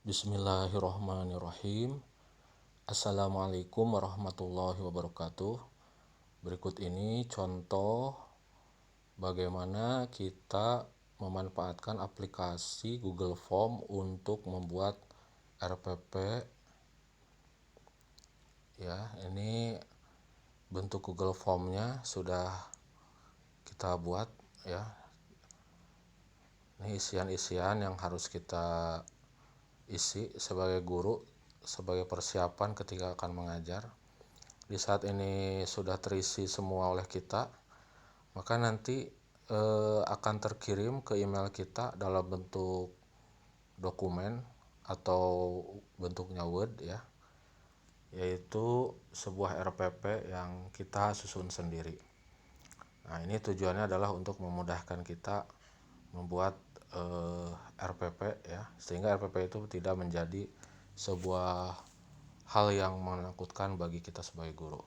Bismillahirrahmanirrahim. Assalamualaikum warahmatullahi wabarakatuh. Berikut ini contoh bagaimana kita memanfaatkan aplikasi Google Form untuk membuat RPP. Ya, ini bentuk Google Form-nya sudah kita buat ya. Ini isian-isian yang harus kita isi sebagai guru, sebagai persiapan ketika akan mengajar. Di saat ini sudah terisi semua oleh kita, maka nanti akan terkirim ke email kita dalam bentuk dokumen atau bentuknya Word ya, yaitu sebuah RPP yang kita susun sendiri. Nah, ini tujuannya adalah untuk memudahkan kita membuat RPP ya, sehingga RPP itu tidak menjadi sebuah hal yang menakutkan bagi kita sebagai guru.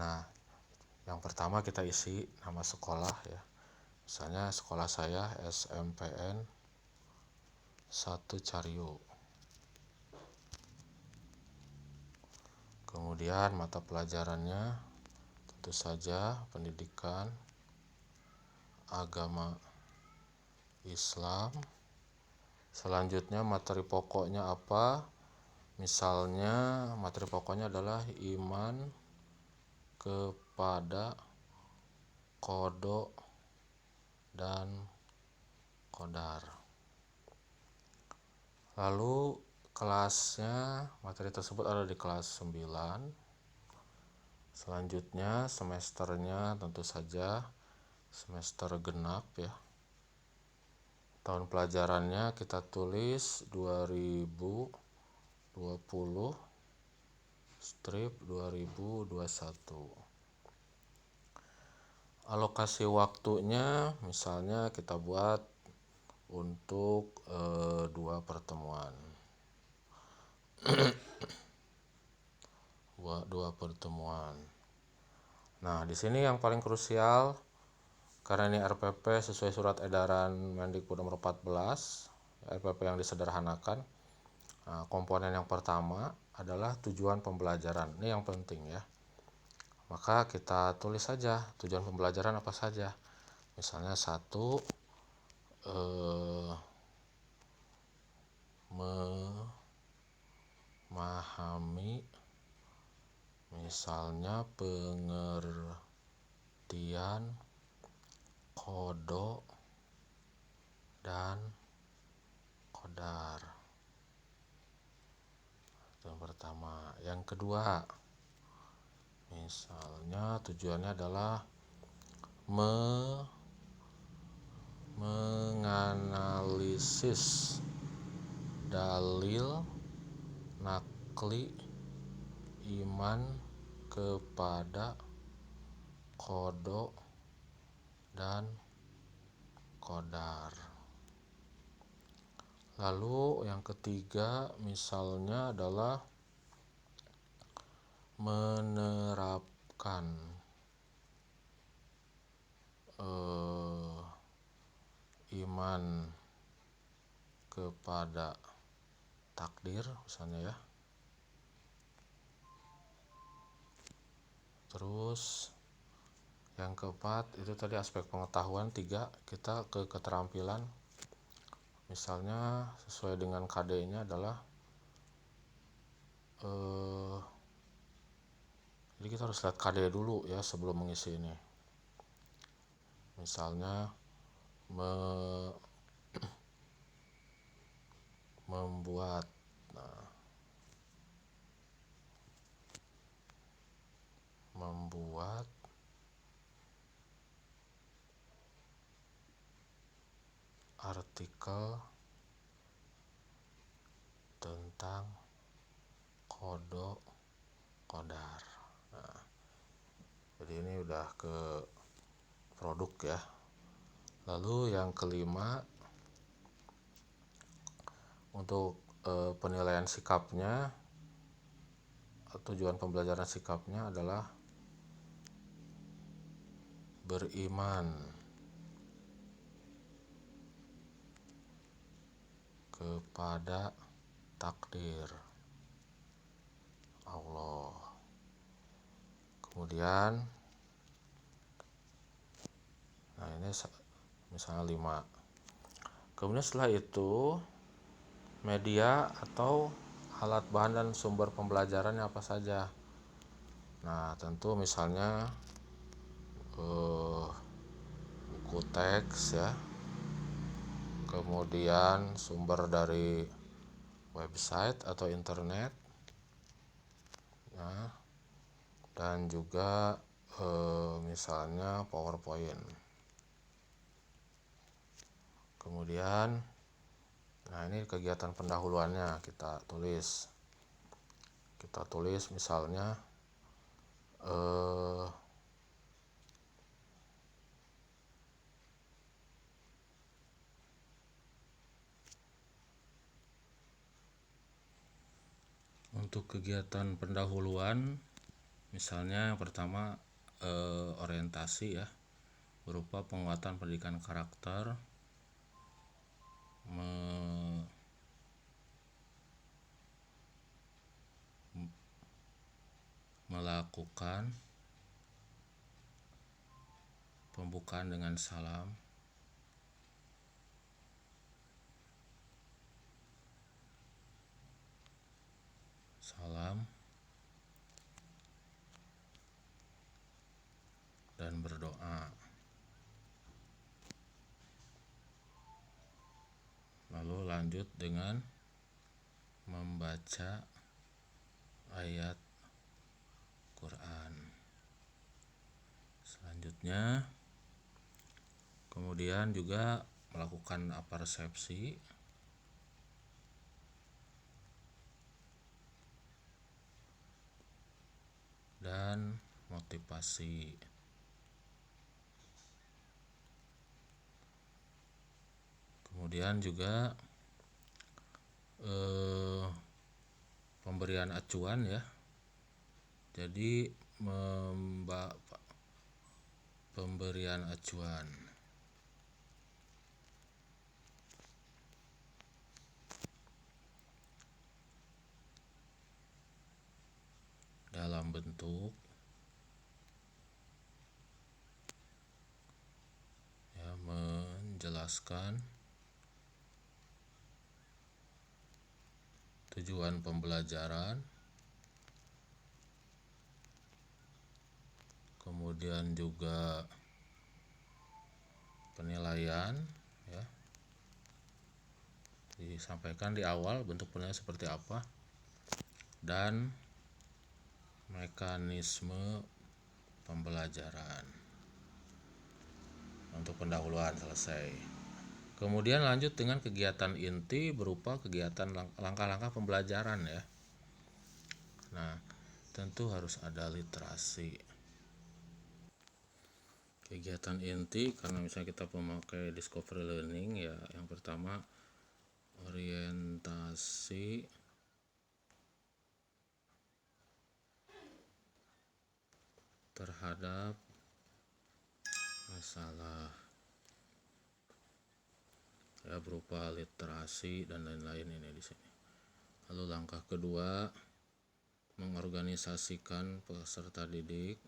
Nah, yang pertama kita isi nama sekolah ya. Misalnya sekolah saya SMPN 1 Caryo. Kemudian mata pelajarannya tentu saja pendidikan agama Islam. Selanjutnya materi pokoknya apa? Misalnya materi pokoknya adalah iman kepada qada dan qadar. Lalu kelasnya, materi tersebut ada di kelas 9. Selanjutnya semesternya tentu saja semester genap ya. Tahun pelajarannya kita tulis 2020/2021. Alokasi waktunya misalnya kita buat untuk 2 pertemuan. 2 pertemuan. Nah, di sini yang paling krusial karena ini RPP sesuai surat edaran Mendikbud nomor 14, RPP yang disederhanakan. Nah, komponen yang pertama adalah tujuan pembelajaran. Ini yang penting ya. Maka kita tulis saja tujuan pembelajaran apa saja. Misalnya 1, memahami misalnya pengertian qada dan qadar. Itu yang pertama. Yang kedua, misalnya tujuannya adalah menganalisis dalil nakli iman kepada qada dan qadar. Lalu yang ketiga misalnya adalah menerapkan iman kepada takdir misalnya ya. Terus yang keempat itu tadi aspek pengetahuan. 3 kita ke keterampilan. Misalnya sesuai dengan KD-nya adalah jadi kita harus lihat KD dulu ya sebelum mengisi ini. Misalnya membuat artikel tentang qada qadar. Nah, jadi ini udah ke produk ya. Lalu yang kelima untuk penilaian sikapnya, tujuan pembelajaran sikapnya adalah beriman kepada takdir Allah. Kemudian nah ini misalnya 5. Kemudian setelah itu media atau alat bahan dan sumber pembelajarannya apa saja. Nah tentu misalnya buku teks ya, kemudian sumber dari website atau internet, nah, dan juga misalnya PowerPoint. Kemudian nah ini kegiatan pendahuluannya kita tulis misalnya untuk kegiatan pendahuluan misalnya yang pertama orientasi ya, berupa penguatan pendidikan karakter, melakukan pembukaan dengan salam, dan berdoa. Lalu lanjut dengan membaca ayat Quran. Selanjutnya kemudian juga melakukan persepsi dan motivasi. Kemudian juga pemberian acuan ya. Jadi pemberian acuan dalam bentuk ya, menjelaskan tujuan pembelajaran, kemudian juga penilaian ya, disampaikan di awal bentuk penilaian seperti apa dan mekanisme pembelajaran. Untuk pendahuluan selesai. Kemudian lanjut dengan kegiatan inti berupa kegiatan langkah-langkah pembelajaran ya. Nah, tentu harus ada literasi. Kegiatan inti karena misalnya kita memakai discovery learning ya, yang pertama orientasi terhadap masalah ya, berupa literasi dan lain-lain ini di sini. Lalu langkah kedua mengorganisasikan peserta didik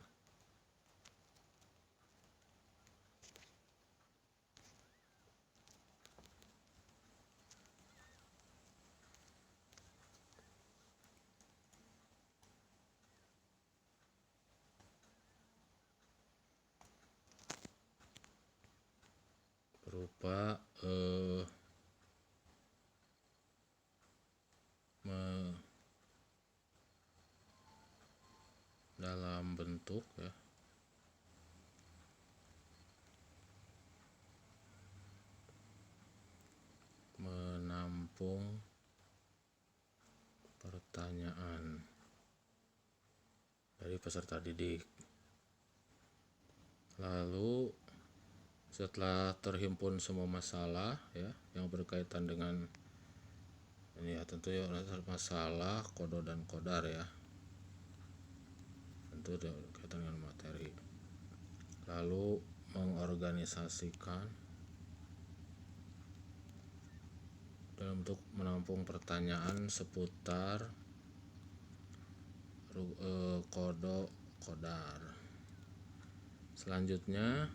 berupa dalam bentuk ya, menampung pertanyaan dari peserta didik. Lalu setelah terhimpun semua masalah ya yang berkaitan dengan ini ya, tentu ya masalah kodo dan kodar ya, tentu berkaitan dengan materi. Lalu mengorganisasikan dalam bentuk menampung pertanyaan seputar kodok kodar. Selanjutnya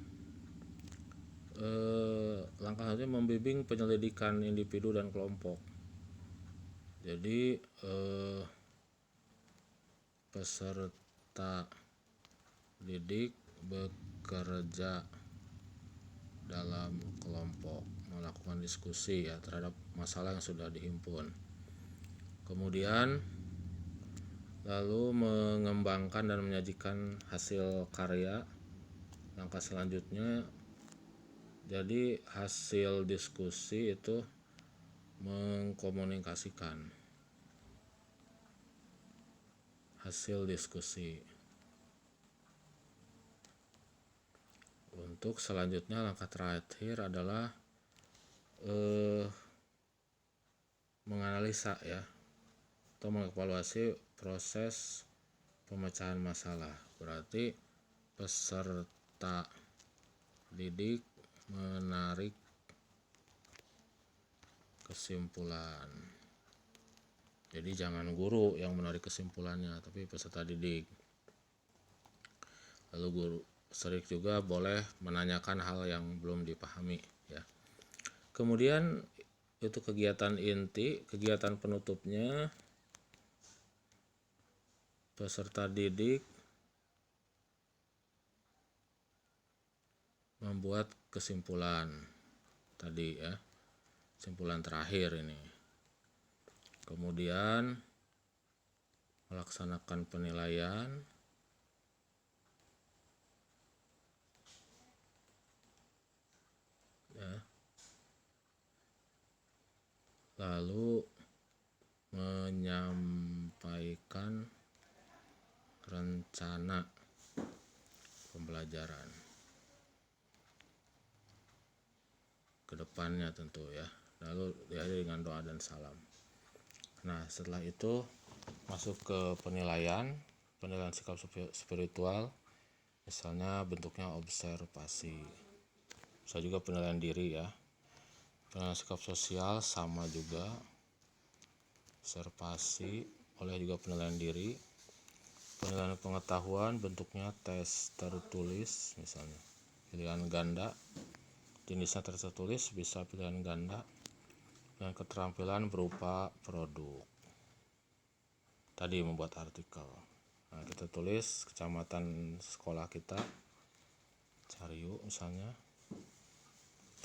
langkah selanjutnya membimbing penyelidikan individu dan kelompok. Jadi peserta didik bekerja dalam kelompok, melakukan diskusi ya terhadap masalah yang sudah dihimpun. Kemudian lalu mengembangkan dan menyajikan hasil karya. Langkah selanjutnya, jadi hasil diskusi itu mengkomunikasikan hasil diskusi. Untuk selanjutnya langkah terakhir adalah menganalisa ya atau mengevaluasi proses pemecahan masalah. Berarti peserta didik menarik kesimpulan. Jadi jangan guru yang menarik kesimpulannya, tapi peserta didik. Lalu guru sering juga boleh menanyakan hal yang belum dipahami ya. Kemudian itu kegiatan inti, kegiatan penutupnya peserta didik membuat kesimpulan tadi ya, kesimpulan terakhir ini. Kemudian melaksanakan penilaian, ya. Lalu menyampaikan rencana pembelajaran ke depannya tentu ya. Lalu diakhiri dengan doa dan salam. Nah, setelah itu masuk ke penilaian sikap spiritual. Misalnya bentuknya observasi. Bisa juga penilaian diri ya. Penilaian sikap sosial sama juga. Observasi, oleh juga penilaian diri. Penilaian pengetahuan bentuknya tes tertulis misalnya. Pilihan ganda. Jenisnya tertulis bisa pilihan ganda. Dan keterampilan berupa produk. Tadi membuat artikel. Nah, kita tulis kecamatan sekolah kita. Cariu misalnya.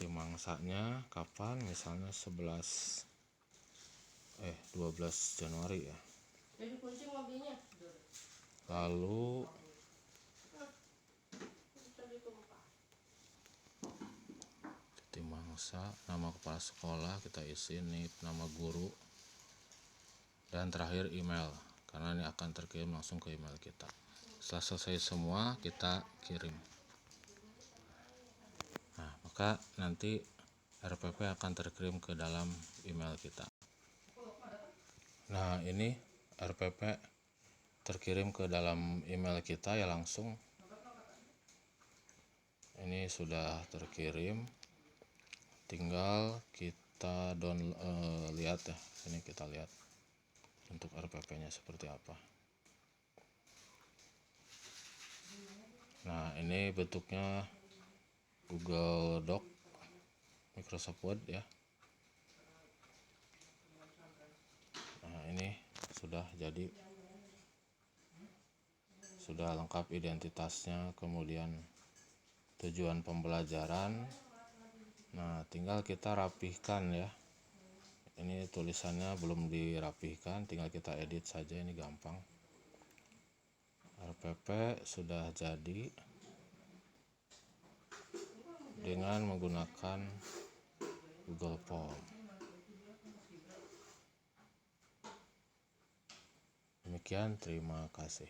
Timangsanya kapan? Misalnya 12 Januari ya. Lalu Timangsa, nama kepala sekolah kita isi, NIP, nama guru, dan terakhir email karena ini akan terkirim langsung ke email kita. Setelah selesai semua kita kirim. Nah, maka nanti RPP akan terkirim ke dalam email kita. Nah, ini RPP terkirim ke dalam email kita ya langsung. Ini sudah terkirim. Tinggal kita lihat ya. Ini kita lihat untuk RPP-nya seperti apa. Nah, ini bentuknya Google Doc, Microsoft Word ya. Nah, ini sudah jadi, sudah lengkap identitasnya, kemudian tujuan pembelajaran. Nah, tinggal kita rapihkan ya. Ini tulisannya belum dirapihkan, tinggal kita edit saja, ini gampang. RPP sudah jadi dengan menggunakan Google Form. Demikian, terima kasih.